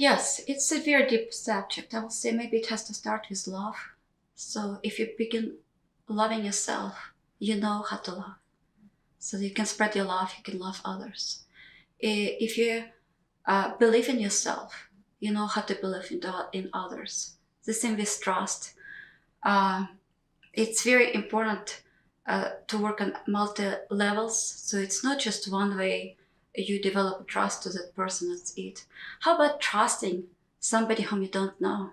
Yes, it's a very deep subject. I will say maybe it has to start with love. So if you begin loving yourself, you know how to love. So you can spread your love, you can love others. If you believe in yourself, you know how to believe in others. The same with trust. Uh, it's very important to work on multi levels. So it's not just one way you develop trust to that person. That's it. How about trusting somebody whom you don't know?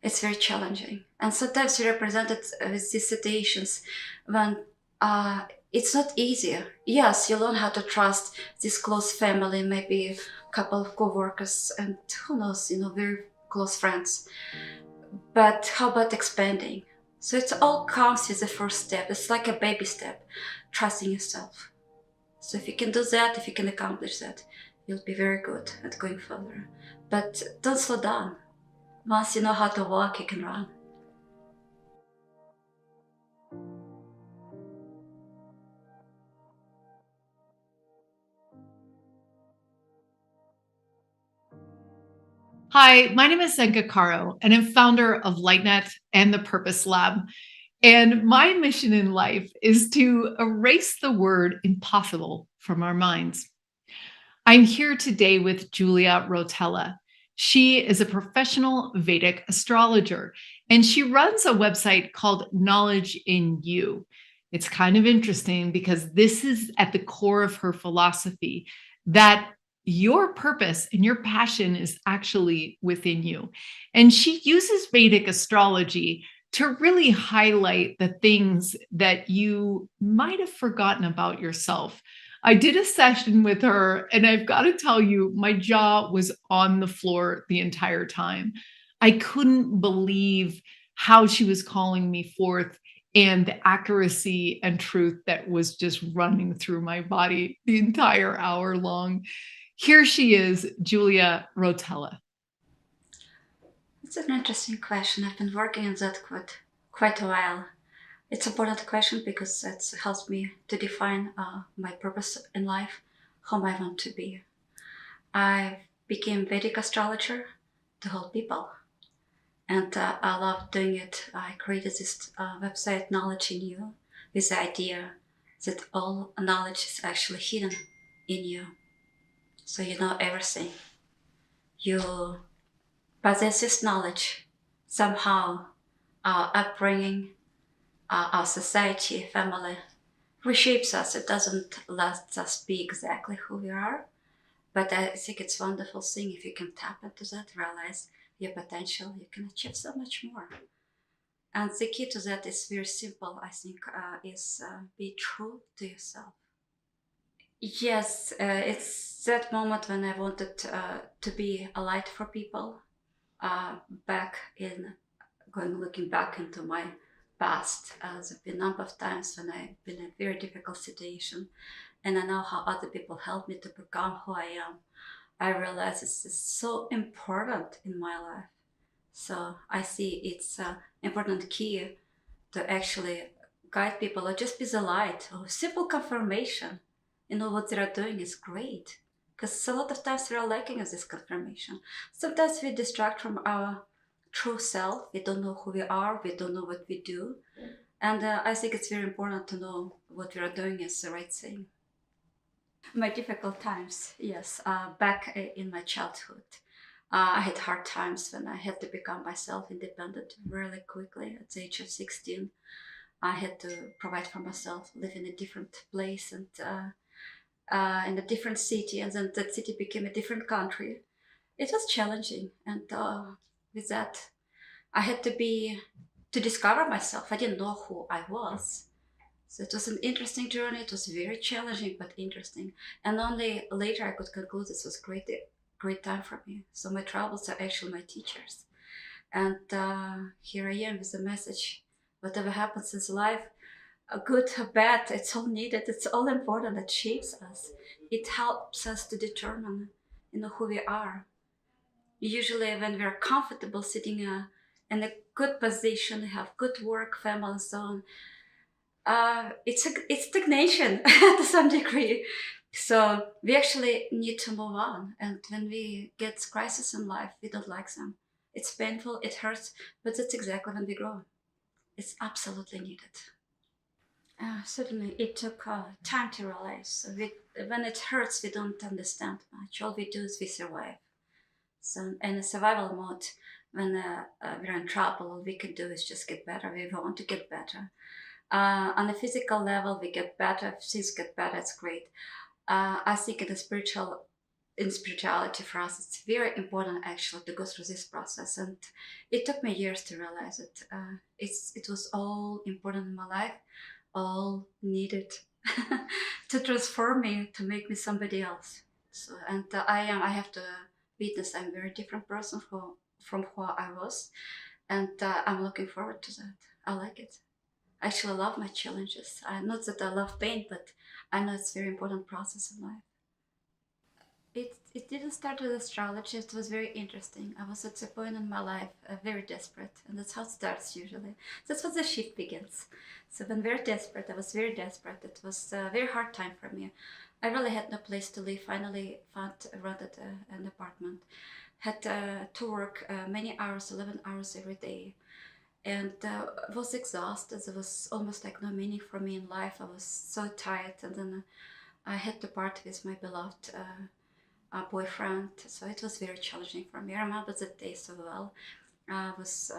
It's very challenging. And sometimes we represent it with these situations when it's not easier. Yes, you learn how to trust this close family, maybe a couple of co-workers, and who knows, very close friends. But how about expanding? So it all comes with the first step. It's like a baby step, trusting yourself. So if you can do that, if you can accomplish that, you'll be very good at going further. But don't slow down. Once you know how to walk, you can run. Hi, my name is Zenka Caro, and I'm founder of LightNet and the Purpose Lab. And my mission in life is to erase the word impossible from our minds. I'm here today with Julia Rotella. She is a professional Vedic astrologer, and she runs a website called Knowledge in You. It's kind of interesting because this is at the core of her philosophy that your purpose and your passion is actually within you. And she uses Vedic astrology to really highlight the things that you might have forgotten about yourself. I did a session with her, and I've got to tell you, my jaw was on the floor the entire time. I couldn't believe how she was calling me forth and the accuracy and truth that was just running through my body the entire hour long. Here she is, Julia Rotella. It's an interesting question. I've been working on that quite a while. It's an important question because it helps me to define my purpose in life, whom I want to be. I became Vedic astrologer to help people, and I love doing it. I created this website, Knowledge in You, with the idea that all knowledge is actually hidden in you. So you know everything. You possess this knowledge. Somehow, our upbringing, our society, family reshapes us. It doesn't let us be exactly who we are. But I think it's a wonderful thing if you can tap into that, realize your potential, you can achieve so much more. And the key to that is very simple, I think, is be true to yourself. Yes, it's that moment when I wanted to be a light for people. Back in looking back into my past, there's been a number of times when I've been in a very difficult situation, and I know how other people helped me to become who I am. I realize this is so important in my life. So I see it's an important key to actually guide people or just be the light or simple confirmation. What they are doing is great. Because a lot of times we are lacking of this confirmation. Sometimes we distract from our true self. We don't know who we are. We don't know what we do. And I think it's very important to know what we are doing is the right thing. My difficult times, yes. Back in my childhood, I had hard times when I had to become myself independent really quickly at the age of 16. I had to provide for myself, live in a different place and in a different city, and then that city became a different country. It was challenging, and with that, I had to discover myself. I didn't know who I was. So it was an interesting journey. It was very challenging but interesting. And only later I could conclude this was great time for me. So my travels are actually my teachers. And here I am with a message. Whatever happens in life, good or bad, it's all needed. It's all important. It shapes us. It helps us to determine, who we are. Usually, when we're comfortable sitting in a good position, have good work, family, and so on, it's stagnation to some degree. So we actually need to move on. And when we get crisis in life, we don't like them. It's painful, it hurts, but that's exactly when we grow. It's absolutely needed. Certainly, it took time to realize. So when it hurts, we don't understand much. All we do is we survive. So in a survival mode, when we're in trouble, all we can do is just get better. We want to get better. On a physical level, we get better. If things get better, it's great. I think in spirituality for us, it's very important actually to go through this process. And it took me years to realize it. It was all important in my life, all needed to transform me, to make me somebody else. So, and I have to witness I'm a very different person from who I was. And I'm looking forward to that. I like it. I actually love my challenges. Not that I love pain, but I know it's a very important process in life. It didn't start with astrology. It was very interesting. I was at a point in my life very desperate, and that's how it starts usually. That's what the shift begins. So when very desperate, I was very desperate. It was a very hard time for me. I really had no place to live. Finally, rented an apartment. Had to work many hours, 11 hours every day, and was exhausted. There was almost like no meaning for me in life. I was so tired, and then I had to part with my beloved boyfriend. So it was very challenging for me. I remember that day so well. I was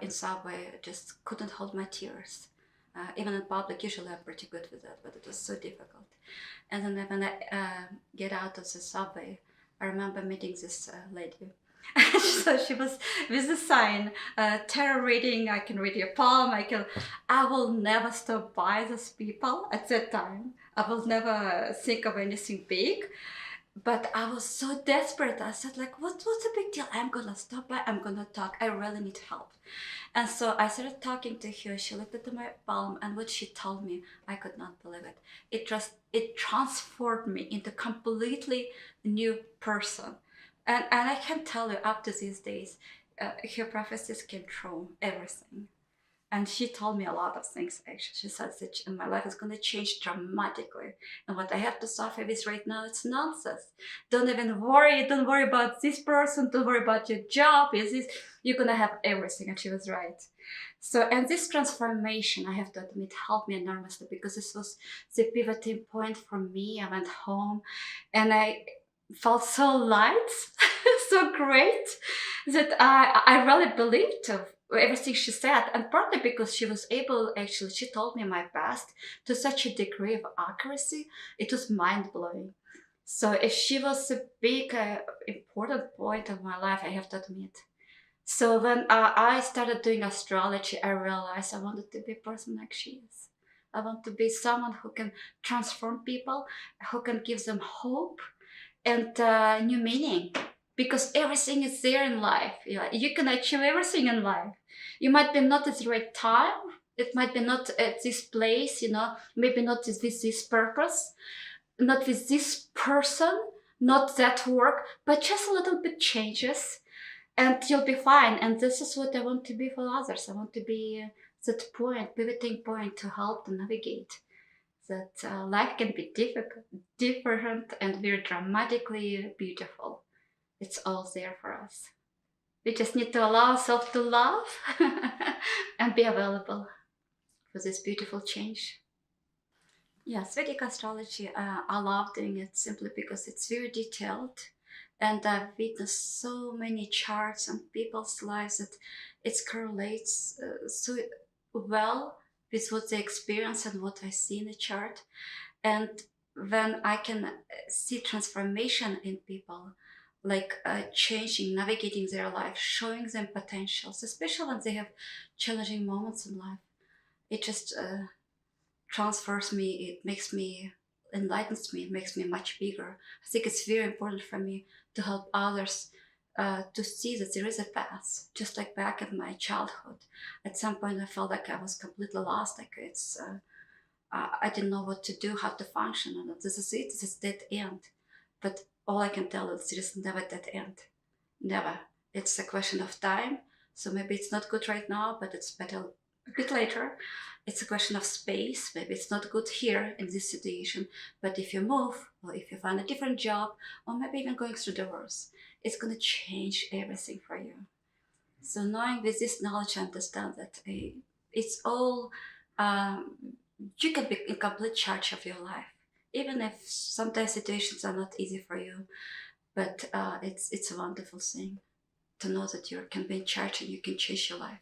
in subway, I just couldn't hold my tears. Even in public, usually I'm pretty good with that, but it was so difficult. And then when I get out of the subway, I remember meeting this lady. So she was with the sign, tarot reading. I can read your palm. I will never stop by those people at that time. I will never think of anything big. But I was so desperate. I said, like, what's the big deal? I'm gonna stop by. I'm gonna talk. I really need help. And so I started talking to her. She looked at my palm, and what she told me, I could not believe it. It transformed me into completely new person. And I can tell you, up to these days, her prophecies came true. Everything. And she told me a lot of things actually. She said that my life is going to change dramatically. And what I have to suffer with right now, it's nonsense. Don't even worry. Don't worry about this person. Don't worry about your job. You're going to have everything. And she was right. So, and this transformation, I have to admit, helped me enormously because this was the pivoting point for me. I went home and I felt so light, so great that I really believed everything she said, and partly because she was able, actually she told me my past to such a degree of accuracy, it was mind-blowing. So if she was a big important point of my life, I have to admit. So when I started doing astrology, I realized I wanted to be a person like she is. I want to be someone who can transform people, who can give them hope and new meaning, because everything is there in life. You can achieve everything in life. You might be not at the right time, it might be not at this place, maybe not with this purpose, not with this person, not that work, but just a little bit changes and you'll be fine. And this is what I want to be for others. I want to be that point, pivoting point, to help them navigate that life can be different and very dramatically beautiful. It's all there for us. We just need to allow ourselves to love and be available for this beautiful change. Yes, Vedic astrology, I love doing it simply because it's very detailed. And I've witnessed so many charts and people's lives that it correlates so well with what they experience and what I see in the chart. And when I can see transformation in people, like changing, navigating their life, showing them potentials, especially when they have challenging moments in life, it just transfers me, it makes me, enlightens me, it makes me much bigger. I think it's very important for me to help others to see that there is a path, just like back in my childhood. At some point, I felt like I was completely lost. Like I didn't know what to do, how to function, and this is it. This is dead end. But all I can tell is there is never dead end. Never. It's a question of time. So maybe it's not good right now, but it's better a bit later. It's a question of space. Maybe it's not good here in this situation, but if you move, or if you find a different job, or maybe even going through divorce, it's going to change everything for you. So knowing with this knowledge, I understand that it's all, um, you can be in complete charge of your life, even if sometimes situations are not easy for you. But it's a wonderful thing to know that you can be in charge and you can change your life.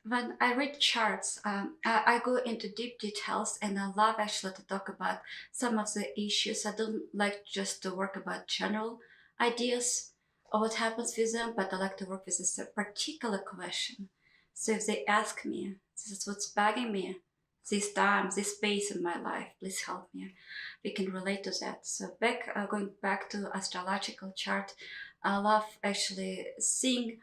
When I read charts, I go into deep details, and I love actually to talk about some of the issues. I don't like just to work about general ideas of what happens with them, but I like to work with this particular question. So if they ask me, this is what's bugging me, this time, this space in my life, please help me. We can relate to that. So going back to astrological chart, I love actually seeing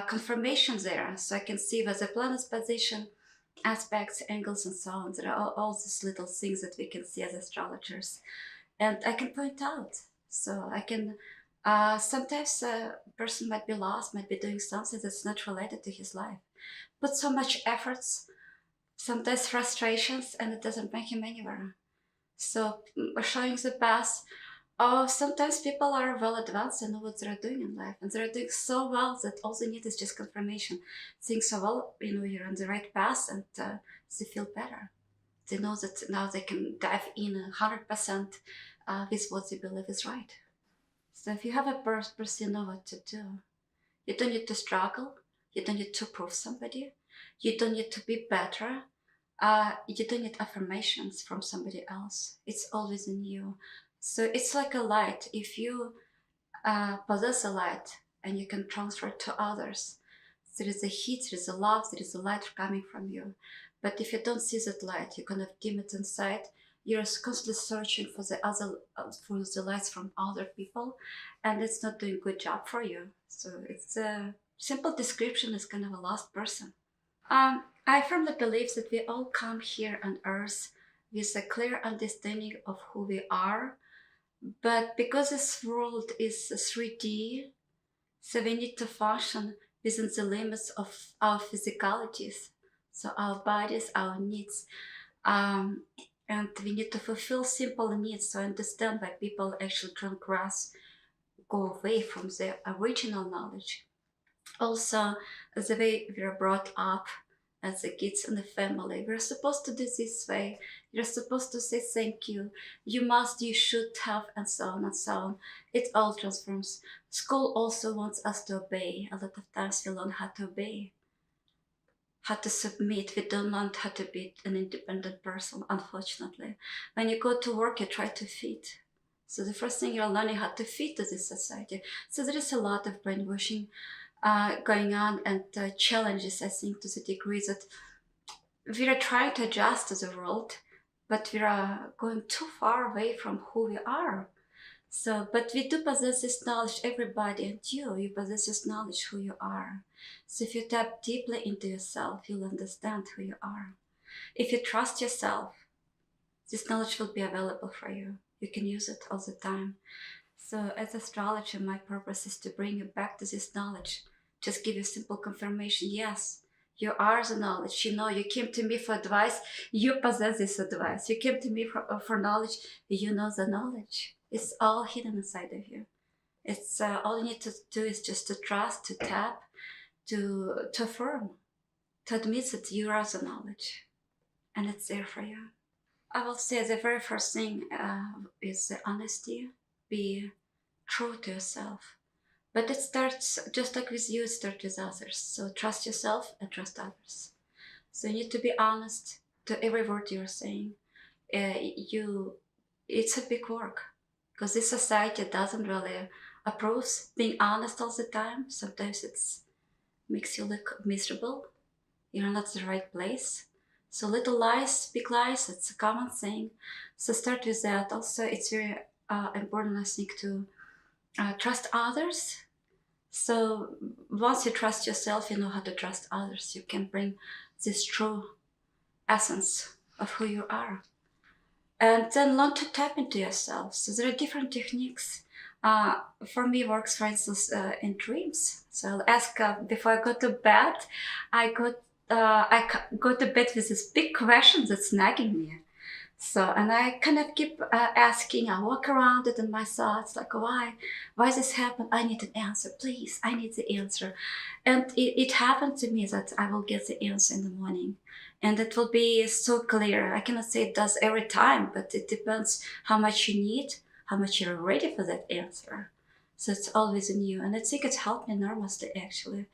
confirmation there, so I can see where the planet's position, aspects, angles, and so on. There are all these little things that we can see as astrologers, and I can point out. So I can. Sometimes a person might be lost, might be doing something that's not related to his life. Put so much efforts, sometimes frustrations, and it doesn't bring him anywhere. So showing the path. Oh, sometimes people are well advanced and know what they're doing in life, and they're doing so well that all they need is just confirmation. Saying so well, you're on the right path, and they feel better. They know that now they can dive in 100% with what they believe is right. So if you have a purpose, you know what to do. You don't need to struggle. You don't need to prove somebody. You don't need to be better. You don't need affirmations from somebody else. It's always in you. So it's like a light. If you possess a light and you can transfer it to others, there is a heat, there is a love, there is a light coming from you. But if you don't see that light, you kind of dim it inside. You're constantly searching for for the lights from other people, and it's not doing a good job for you. So it's a simple description is kind of a lost person. I firmly believe that we all come here on Earth with a clear understanding of who we are, but because this world is 3D, so we need to function within the limits of our physicalities, so our bodies, our needs, um, and we need to fulfill simple needs. So I understand why people actually transgress, go away from their original knowledge. Also, the way we are brought up as the kids in the family, we're supposed to do this way. You're supposed to say thank you. You must, you should have, and so on and so on. It all transforms. School also wants us to obey. A lot of times we learn how to obey, how to submit. We don't learn how to be an independent person, unfortunately. When you go to work, you try to fit. So the first thing you're learning how to fit to this society. So there is a lot of brainwashing going on, and challenges, I think, to the degree that we are trying to adjust to the world, but we are going too far away from who we are. So, but we do possess this knowledge, everybody, and you possess this knowledge who you are. So if you tap deeply into yourself, you'll understand who you are. If you trust yourself, this knowledge will be available for you. You can use it all the time. So as astrologer, my purpose is to bring you back to this knowledge. Just give you simple confirmation. Yes, you are the knowledge. You came to me for advice. You possess this advice. You came to me for knowledge. You know the knowledge. It's all hidden inside of you. It's all you need to do is just to trust, to tap, to affirm, to admit that you are the knowledge, and it's there for you. I will say the very first thing is the honesty. Be true to yourself. But it starts just like with you, it starts with others. So trust yourself and trust others. So you need to be honest to every word you're saying. It's a big work because this society doesn't really approve being honest all the time. Sometimes it makes you look miserable. You're not in the right place. So little lies, big lies, it's a common thing. So start with that. Also, it's very important, I think, to trust others. So once you trust yourself, you know how to trust others. You can bring this true essence of who you are. And then learn to tap into yourself. So there are different techniques. For me, works, for instance, in dreams. So I'll ask before I go to bed, I go go to bed with this big question that's nagging me. So, and I kind of keep asking, I walk around it in my thoughts, like, why this happened? I need an answer, please. I need the answer. And it happened to me that I will get the answer in the morning. And it will be so clear. I cannot say it does every time, but it depends how much you need, how much you're ready for that answer. So it's always new. And I think it's helped me enormously, actually.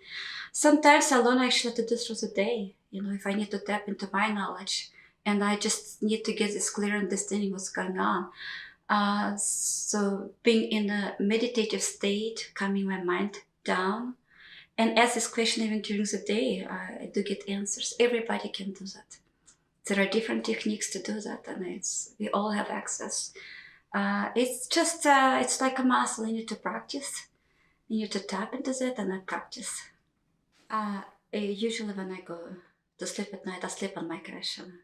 Sometimes I learn actually to do through the day. If I need to tap into my knowledge, and I just need to get this clear understanding what's going on. So being in a meditative state, calming my mind down, and ask this question even during the day, I do get answers. Everybody can do that. There are different techniques to do that, and we all have access. It's just it's like a muscle. You need to practice. You need to tap into that, and I practice. Usually when I go to sleep at night, I sleep on my question.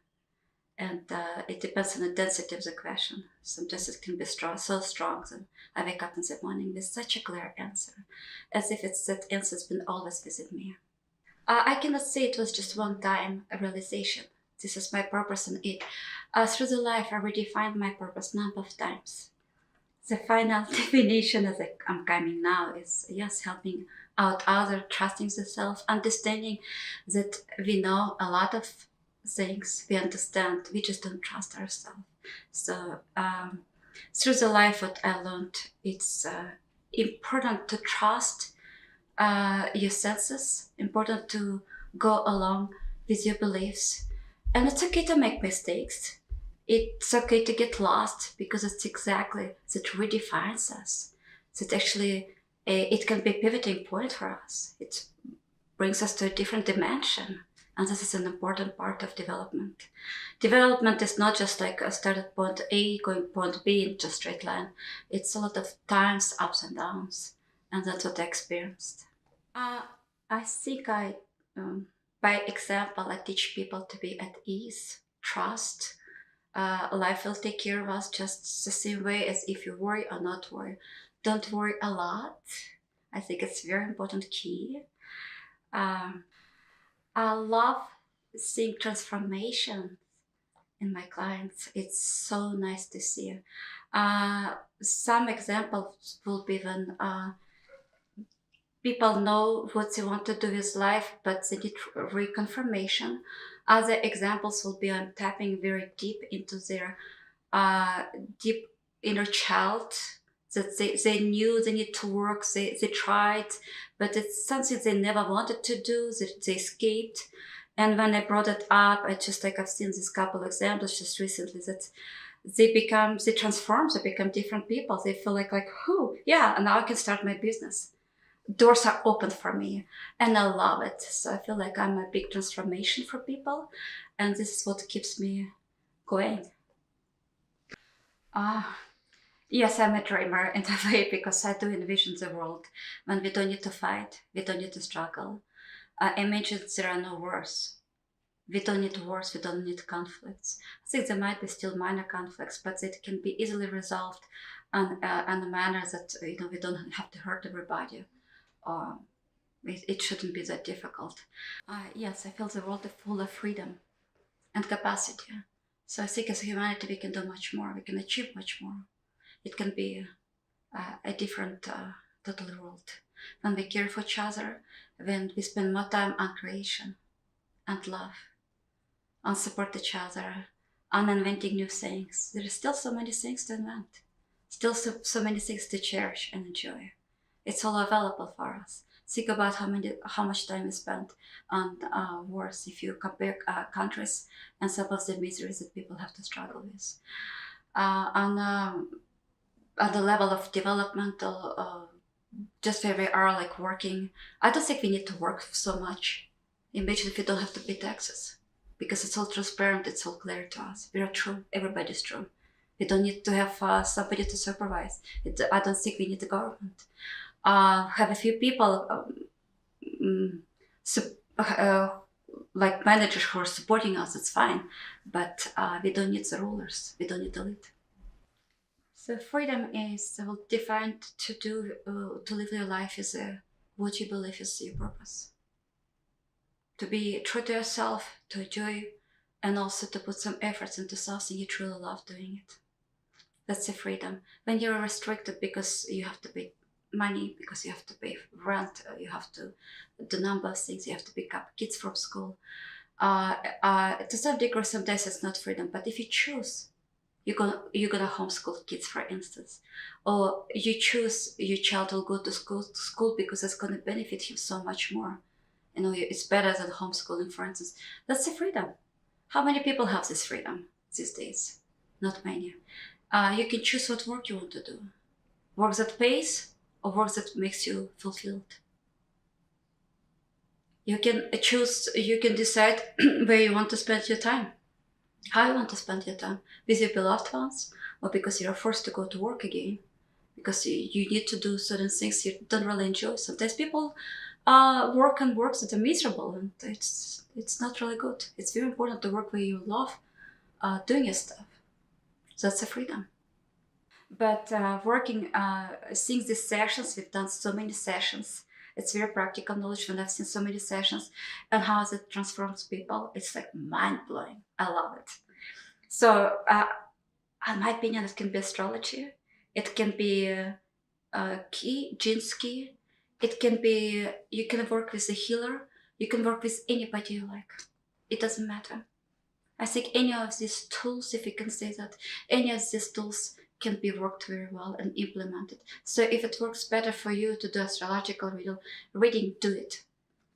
And it depends on the density of the question. Sometimes it can be so strong that I wake up in the morning with such a clear answer, as if that answer's been always within me. I cannot say it was just one time a realization. This is my purpose in it. Through the life, I redefined my purpose a number of times. The final definition as I'm coming now is, yes, helping out others, trusting the self, understanding that we know a lot of things, we understand, we just don't trust ourselves. So through the life, what I learned, it's important to trust your senses, important to go along with your beliefs. And it's okay to make mistakes. It's okay to get lost, because it's exactly that redefines us. That actually it can be a pivoting point for us. It brings us to a different dimension. And this is an important part of development. Development is not just like a start at point A, going point B in just straight line. It's a lot of times ups and downs. And that's what I experienced. I think by example, I teach people to be at ease, trust. Life will take care of us just the same way as if you worry or not worry. Don't worry a lot. I think it's a very important key. Um, I love seeing transformation in my clients. It's so nice to see. Some examples will be when people know what they want to do with life, but they need reconfirmation. Other examples will be on tapping very deep into their deep inner child, that they knew they need to work, they tried, but it's something they never wanted to do, that they escaped. And when I brought it up, I've seen these couple examples just recently, that they transform, they become different people. They feel like, who? Yeah, and now I can start my business. Doors are open for me, and I love it. So I feel like I'm a big transformation for people, and this is what keeps me going. Yes, I'm a dreamer in a way, because I do envision the world when we don't need to fight, we don't need to struggle. I imagine there are no wars. We don't need wars, we don't need conflicts. I think there might be still minor conflicts, but it can be easily resolved in a manner that we don't have to hurt everybody. Or it shouldn't be that difficult. Yes, I feel the world is full of freedom and capacity. So I think as humanity we can do much more, we can achieve much more. It can be a different total world. When we care for each other, when we spend more time on creation and love, on support each other, on inventing new things. There are still so many things to invent, still so many things to cherish and enjoy. It's all available for us. Think about how much time is spent on wars if you compare countries and some of the miseries that people have to struggle with. On the level of developmental, just where we are working, I don't think we need to work so much. Imagine if you don't have to pay taxes, because it's all transparent, it's all clear to us. We are true, everybody's true. We don't need to have somebody to supervise. I don't think we need the government. Have a few people like managers who are supporting us, it's fine. But we don't need the rulers, we don't need the lead. So freedom is defined to live your life is what you believe is your purpose. to be true to yourself, to enjoy, and also to put some efforts into something you truly love doing it. That's the freedom. When you're restricted because you have to pay money, because you have to pay rent, you have to do number of things, you have to pick up kids from school. To some degree, sometimes it's not freedom. But if you choose, you're gonna homeschool kids, for instance, or you choose your child will go to school because it's gonna benefit him so much more. It's better than homeschooling, for instance. That's the freedom. How many people have this freedom these days? Not many. You can choose what work you want to do. Work that pays or work that makes you fulfilled. You can choose, you can decide where you want to spend your time. How you want to spend your time. With your beloved ones, or because you're forced to go to work again. Because you need to do certain things you don't really enjoy. Sometimes people work and work that are miserable, and it's not really good. It's very important to work where you love doing your stuff. So that's a freedom. But working, seeing these sessions, we've done so many sessions. It's very practical knowledge when I've seen so many sessions and how it transforms people. It's like mind blowing. I love it. So, in my opinion, it can be astrology. It can be key, genes key. It can be, you can work with a healer. You can work with anybody you like. It doesn't matter. I think any of these tools, if you can say that, any of these tools can be worked very well and implemented. So if it works better for you to do astrological reading, do it.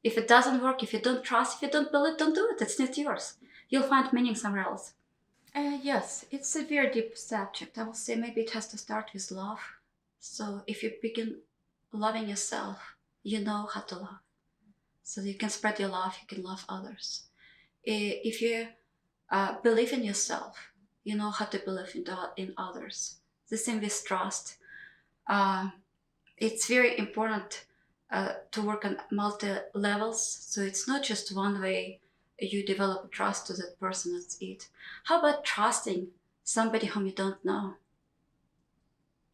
If it doesn't work, if you don't trust, if you don't believe, don't do it. It's not yours. You'll find meaning somewhere else. Yes, it's a very deep subject. I will say maybe it has to start with love. So if you begin loving yourself, you know how to love. So you can spread your love, you can love others. If you believe in yourself, you know how to believe in others. The same with trust. It's very important to work on multi levels. So it's not just one way you develop trust to that person, that's it. How about trusting somebody whom you don't know?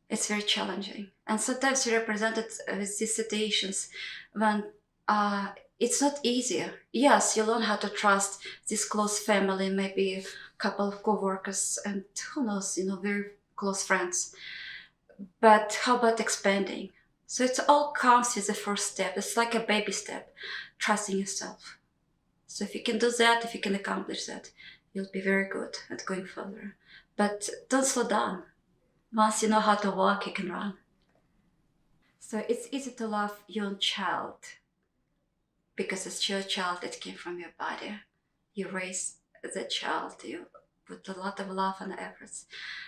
It's very challenging. And sometimes we represent it with these situations when it's not easy. Yes, you learn how to trust this close family, maybe a couple of co-workers, and who knows, very close friends. But how about expanding? So it all comes with the first step. It's like a baby step, trusting yourself. So if you can do that, if you can accomplish that, you'll be very good at going further. But don't slow down. Once you know how to walk, you can run. So it's easy to love your own child because it's your child that came from your body. You raise the child, you put a lot of love and efforts.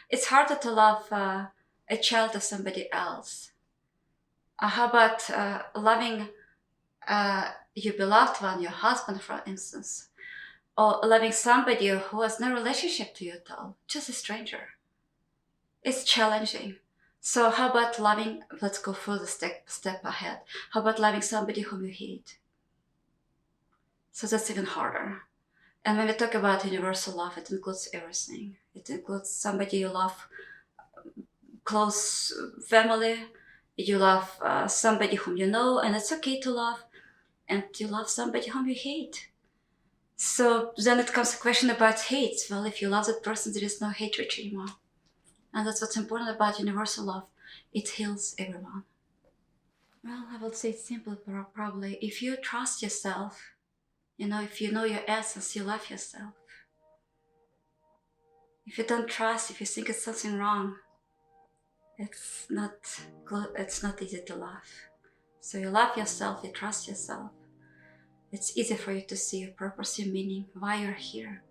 It's harder to love a child of somebody else. How about loving your beloved one, your husband, for instance, or loving somebody who has no relationship to you at all, just a stranger? It's challenging. So how about loving, let's go further step ahead. How about loving somebody whom you hate? So that's even harder. And when we talk about universal love, it includes everything. It includes somebody you love, close family, you love somebody whom you know, and it's okay to love, and you love somebody whom you hate. So then it comes a question about hate. Well, if you love that person, there is no hatred anymore. And that's what's important about universal love. It heals everyone. Well, I would say it's simple, probably. If you trust yourself, if you know your essence, you love yourself. If you don't trust, if you think it's something wrong, it's not easy to love. So you love yourself, you trust yourself. It's easy for you to see your purpose, your meaning, why you're here.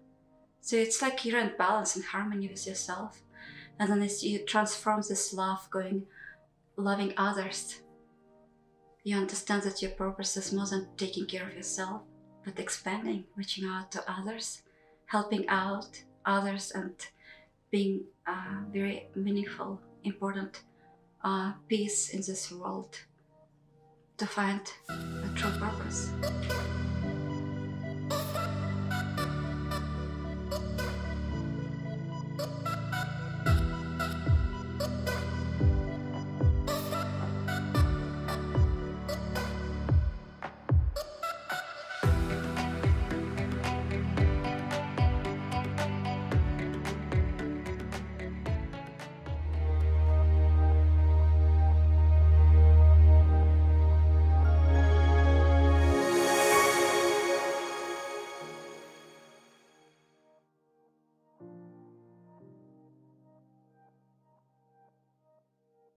So it's like you're in balance and harmony with yourself. And then as you transform this love, loving others, you understand that your purpose is more than taking care of yourself, but expanding, reaching out to others, helping out others, and being a very meaningful, important piece in this world to find a true purpose.